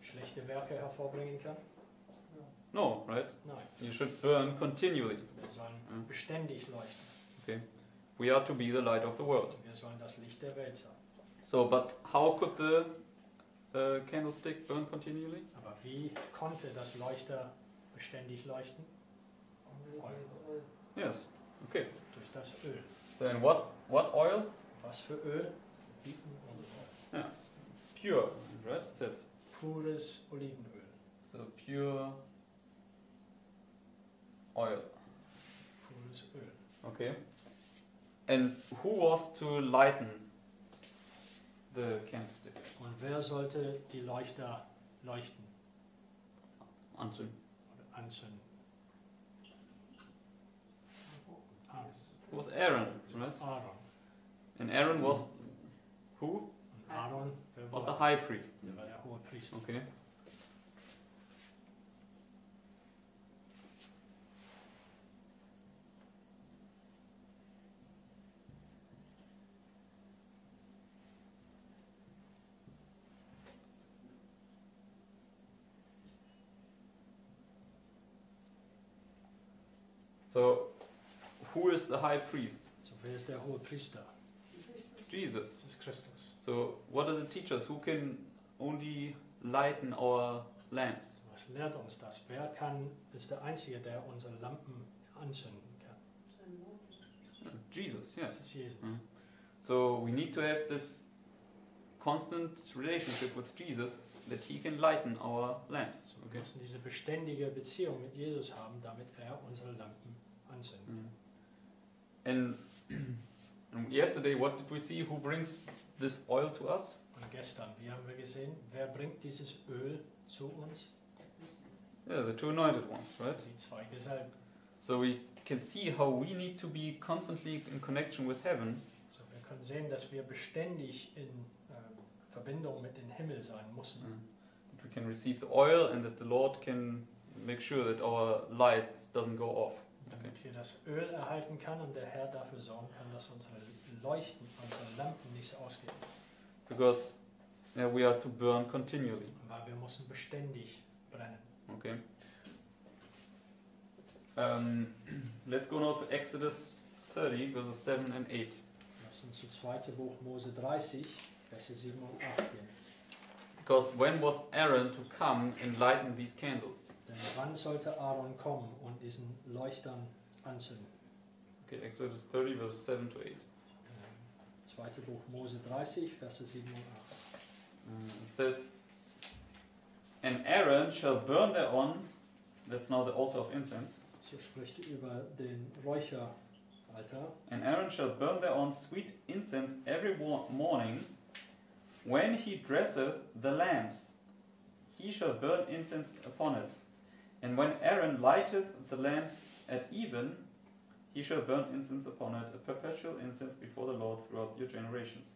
schlechte Werke hervorbringen kannst. No, right? Nein, You should burn continually. wir sollen beständig leuchten. Okay. We are to be the light of the world. Wir sollen das Licht der Welt sein. So, but how could the candlestick burn continually? Aber wie konnte das Leuchter beständig leuchten? Yes. Okay. Durch das Öl. So, and what oil? Was für Öl? Olivenöl. Pure, right? It says. Pures Olivenöl. So pure oil. Pures Öl. Okay. And who was to lighten the candlestick? Und wer sollte die Leuchter leuchten Anzünden. oder anzünden? It was Aaron, right? Aaron. And Aaron was who? Und Aaron, wer Was war? a high priest. Der war der hohe Priester. Okay. So, who is the high priest? So, wer ist der hohe Priester? Jesus. Das ist Christus. So, what does it teach us? Who can only lighten our lamps? Was lehrt uns das? Wer ist der Einzige, der unsere Lampen anzünden kann? Jesus, Das yes. ist Jesus. Mhm. So, we need to have this constant relationship with Jesus that he can lighten our lamps. So, wir Okay. müssen diese beständige Beziehung mit Jesus haben, damit er unsere Lampen anzündet. And yesterday, what did we see? Who brings this oil to us? Und gestern, wie haben wir gesehen, wer bringt dieses Öl zu uns? Yeah, the two anointed ones, right? Die zwei Gesalbten. So we can see how we need to be constantly in connection with heaven, So, wir können sehen, dass wir beständig in Verbindung mit dem Himmel sein müssen. that we can receive the oil and that the Lord can make sure that our lights doesn't go off. Damit wir das Öl erhalten können und der Herr dafür sorgen kann, dass unsere Leuchten, unsere Lampen nicht ausgehen. Because we are to burn continually. Weil wir müssen beständig brennen. Okay. Let's go now to Exodus 30, verses 7 and 8. Lass uns zu 2. Buch Mose 30, Verse 7 und 8 gehen. Because when was Aaron to come and lighten these candles? Denn wann sollte Aaron kommen und diesen Leuchtern anzünden? Okay, Exodus 30, verses 7 to 8. 2. Buch Mose 30, Verse 7 und 8. It says, "And Aaron shall burn thereon," that's now the altar of incense, So spricht über den Räucheraltar. "and Aaron shall burn thereon sweet incense every morning, when he dresseth the lamps, he shall burn incense upon it. And when Aaron lighteth the lamps at even, he shall burn incense upon it, a perpetual incense before the Lord throughout your generations."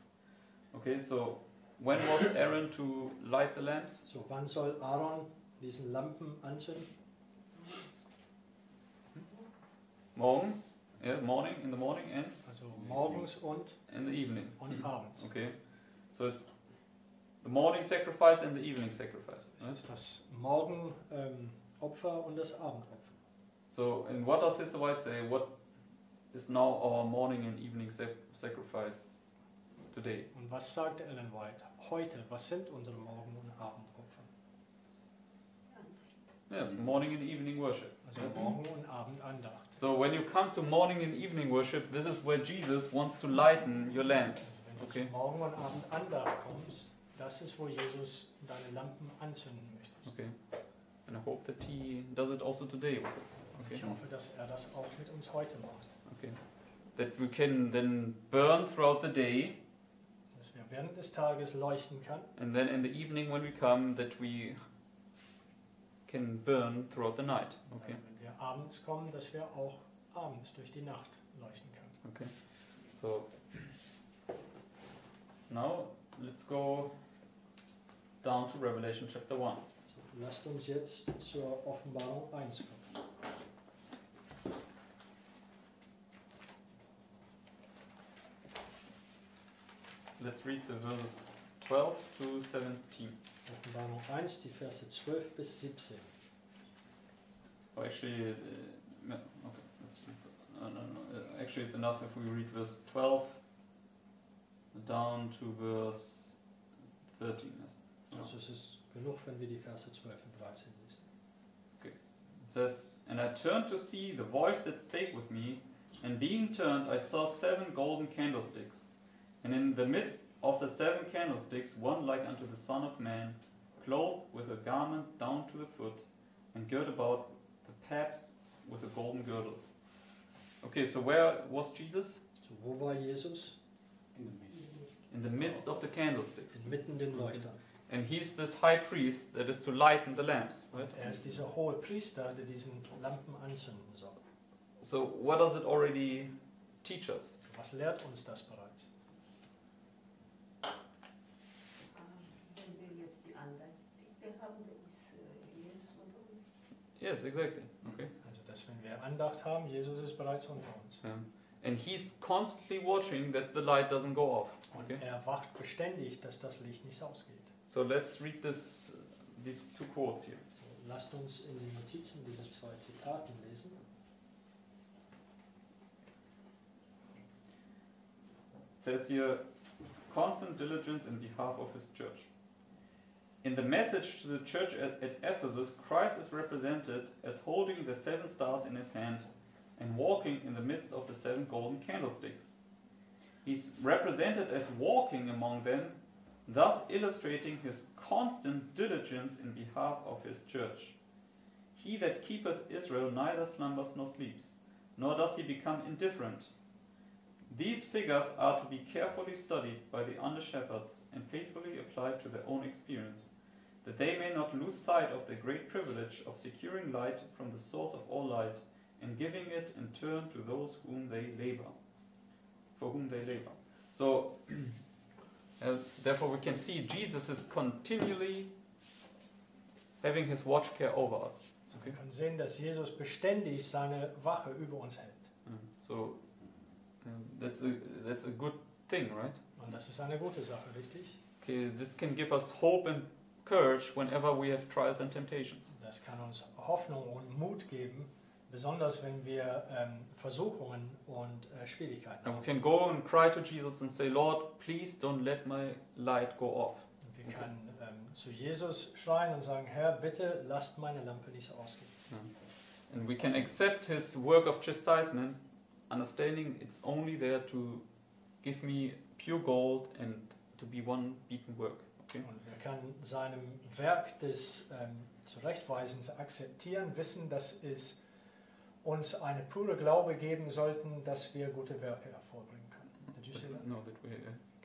Okay, so when was Aaron to light the lamps? So wann soll Aaron diesen Lampen anzünden? Morgens, yeah, morning, in the morning and Also morgens und in the evening. abends. Okay, so it's the morning sacrifice and the evening sacrifice. Das Right? ist das Morgenopfer und das Abendopfer. So, and what does Sister White say? What is now our morning and evening sacrifice today? Und was sagt Ellen White? Heute, was sind unsere Morgen- und Abendopfer? Yes, morning and evening worship. Also Yeah. Morgen- und Abendandacht. So when you come to morning and evening worship, this is where Jesus wants to lighten your lamps. Wenn du Okay. zur Morgen- und Abendandacht kommst, das ist, wo Jesus deine Lampen anzünden möchte. ist. Okay. And I hope that he does it also today with us. Okay. Ich hoffe, dass er das auch mit uns heute macht. Okay. That we can then burn throughout the day, Dass wir während des Tages leuchten kann and then in the evening when we come, that we can burn throughout the night. und Okay. dann, wenn wir abends kommen, dass wir auch abends durch die Nacht leuchten können. Okay. So now let's go down to Revelation chapter 1. So, lasst uns jetzt zur Offenbarung 1 kommen. Let's read the verses 12 to 17. Offenbarung 1, die Verse 12 bis 17. Oh, actually, okay, let's read. Actually, it's enough if we read verse 12 down to verse 13. Yes. Also es ist genug, wenn wir die Verse 12 und 13 lesen. It says, "And I turned to see the voice that spake with me, and being turned, I saw 7 golden candlesticks, and in the midst of the 7 candlesticks, one like unto the Son of Man, clothed with a garment down to the foot, and girt about the paps with a golden girdle." Okay, so where was Jesus? So, wo war Jesus? In the midst. In the midst of the candlesticks. Inmitten den Leuchtern. And he's this high priest that is to lighten the lamps, right? Er ist dieser hohe Priester, der diesen Lampen anzünden soll. So what does it already teach us? Was lehrt uns das bereits? Wenn wir jetzt die anderen Dinge haben, dann ist Jesus unter uns. Yes, exactly. Okay. Also, dass wenn wir Andacht haben, Jesus ist bereits unter uns. And he's constantly watching that the light doesn't go off. Und Okay. er wacht beständig, dass das Licht nicht ausgeht. So let's read these 2 quotes here. So, lasst uns in die Notizen diese 2 Zitaten lesen. It says here, constant diligence in behalf of his church. In the message to the church at Ephesus, Christ is represented as holding the 7 stars in his hand and walking in the midst of the 7 golden candlesticks. He's represented as walking among them, thus illustrating his constant diligence in behalf of his church. He that keepeth Israel neither slumbers nor sleeps, nor does he become indifferent. These figures are to be carefully studied by the under-shepherds and faithfully applied to their own experience, that they may not lose sight of the great privilege of securing light from the source of all light and giving it in turn to those whom they labor, for whom they labor. So, therefore we can see Jesus is continually having his watch care over us. So, wir können sehen, dass Jesus beständig seine Wache über uns hält. So that's a good thing, right? Und das ist eine gute Sache, richtig? Okay, this can give us hope and courage whenever we have trials and temptations. Das kann uns Hoffnung und Mut geben, besonders wenn wir Versuchungen und Schwierigkeiten And we haben. can go and cry to Jesus and say, Lord, please don't let my light go off. Und wir können zu Jesus schreien und sagen, Herr, bitte lasst meine Lampe nicht ausgehen. And we can accept his work of chastisement, understanding it's only there to give me pure gold and to be one beaten work. Okay? Und wir können seinem Werk des Zurechtweisens akzeptieren, wissen, dass es uns eine pure Glaube geben sollten, dass wir gute Werke hervorbringen können. Did you say that? No, that we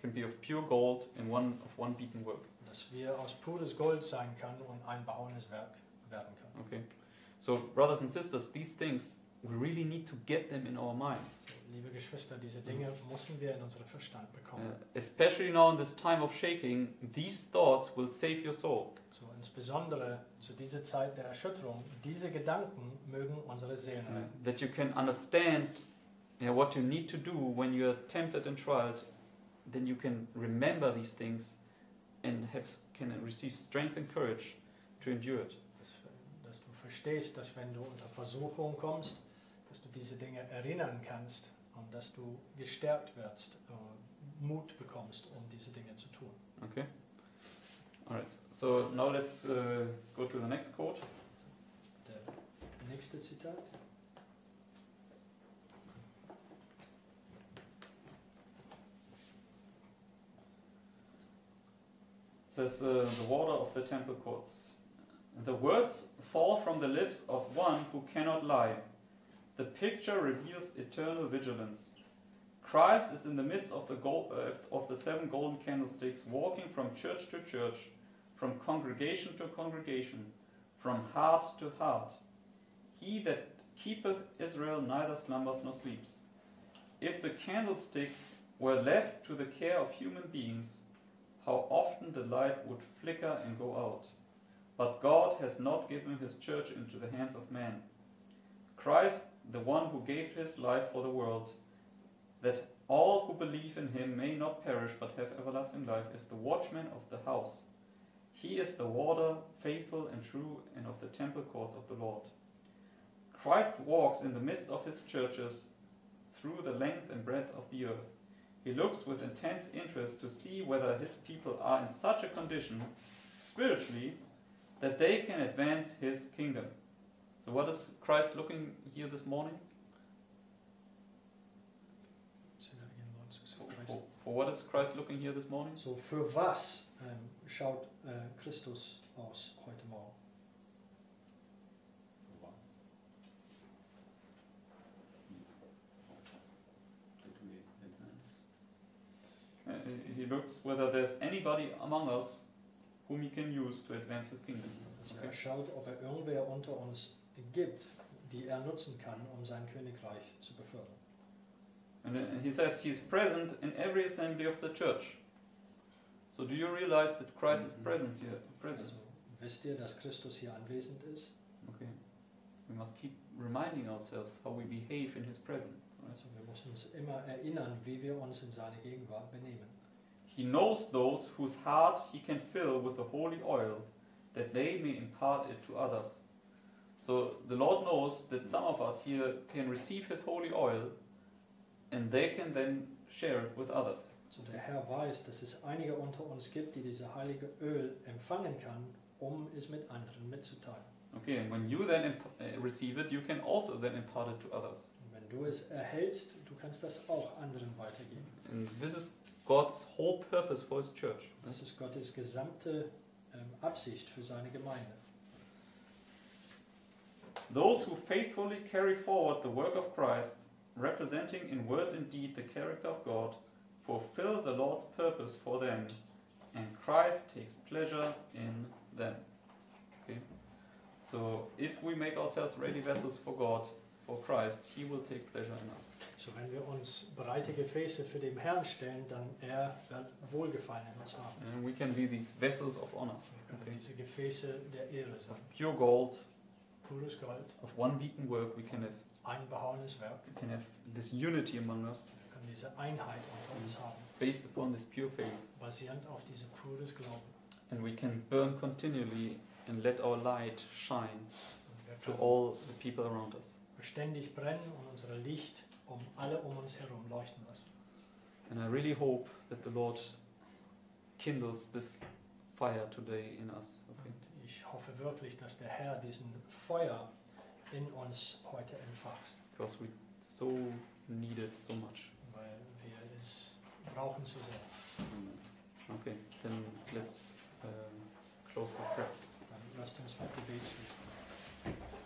can be of pure gold in one beaten work. Dass wir aus pures Gold sein können und ein behauenes Werk werden können. Okay. So, brothers and sisters, these things, we really need to get them in our minds. Liebe Geschwister, diese Dinge müssen wir in unseren Verstand bekommen. Especially now in this time of shaking, these thoughts will save your soul. So, insbesondere zu dieser Zeit der Erschütterung, diese Gedanken mögen unsere Seelen retten. That you can understand what you need to do when you are tempted and tried, then you can remember these things and can receive strength and courage to endure it. Dass du verstehst, dass wenn du unter Versuchung kommst, dass du diese Dinge erinnern kannst und dass du gestärkt wirst, Mut bekommst, um diese Dinge zu tun. Okay. Alright. So now let's go to the next quote. Der nächste Zitat. It says the water of the temple courts. The words fall from the lips of one who cannot lie. The picture reveals eternal vigilance. Christ is in the midst of the 7 golden candlesticks, walking from church to church, from congregation to congregation, from heart to heart. He that keepeth Israel neither slumbers nor sleeps. If the candlesticks were left to the care of human beings, how often the light would flicker and go out. But God has not given his church into the hands of man. Christ, the one who gave his life for the world, that all who believe in him may not perish but have everlasting life, is the watchman of the house. He is the warder, faithful and true, and of the temple courts of the Lord. Christ walks in the midst of his churches through the length and breadth of the earth. He looks with intense interest to see whether his people are in such a condition, spiritually, that they can advance his kingdom. So what is Christ looking here this morning? Say that again, Lord. So Christ. For what is Christ looking here this morning? So für was schaut Christus aus heute Morgen? He looks whether there's anybody among us whom he can use to advance his kingdom. Also er schaut, ob irgendwer unter uns gibt, die nutzen kann, sein Königreich zu befördern. And he says he's present in every assembly of the church. So do you realize that Christ is present here? Also, wisst ihr, dass Christus hier anwesend ist? Okay. We must keep reminding ourselves how we behave in his presence. Right? Also wir müssen uns immer erinnern, wie wir uns in seiner Gegenwart benehmen. He knows those whose heart he can fill with the holy oil, that they may impart it to others. So the Lord knows that some of us here can receive his holy oil, and they can then share it with others. So der Herr weiß, dass es einige unter uns gibt, die diese heilige Öl empfangen kann, es mit anderen mitzuteilen. Okay, and when you then receive it, you can also then impart it to others. Und wenn du es erhältst, du kannst das auch anderen weitergeben. And this is God's whole purpose for his church. Das ist Gottes gesamte Absicht für seine Gemeinde. Those who faithfully carry forward the work of Christ, representing in word and deed the character of God, fulfill the Lord's purpose for them, and Christ takes pleasure in them. Okay? So if we make ourselves ready vessels for God, for Christ, he will take pleasure in us. So wenn wir uns breite Gefäße für den Herrn stellen, dann wird Wohlgefallen in uns haben. And we can be these vessels of honor. Wir können Okay. diese Gefäße der Ehre sein. Of pure gold, Pures Gold, of one beaten work, we can einbehauenes Werk. have this unity among us, Wir können diese Einheit unter uns haben, based upon this pure faith. basierend auf diesem pures Glauben. And we can burn continually and let our light shine Und wir to können all the people around us. beständig brennen und unser Licht alle um uns herum leuchten lassen. And I really hope that the Lord kindles this fire today in us. Okay? Und ich hoffe wirklich, dass der Herr diesen Feuer in uns heute entfacht, Because we so need it so much. weil wir es brauchen zu sehr. Okay, then let's close with prayer. Dann lasst uns mit Gebet schließen.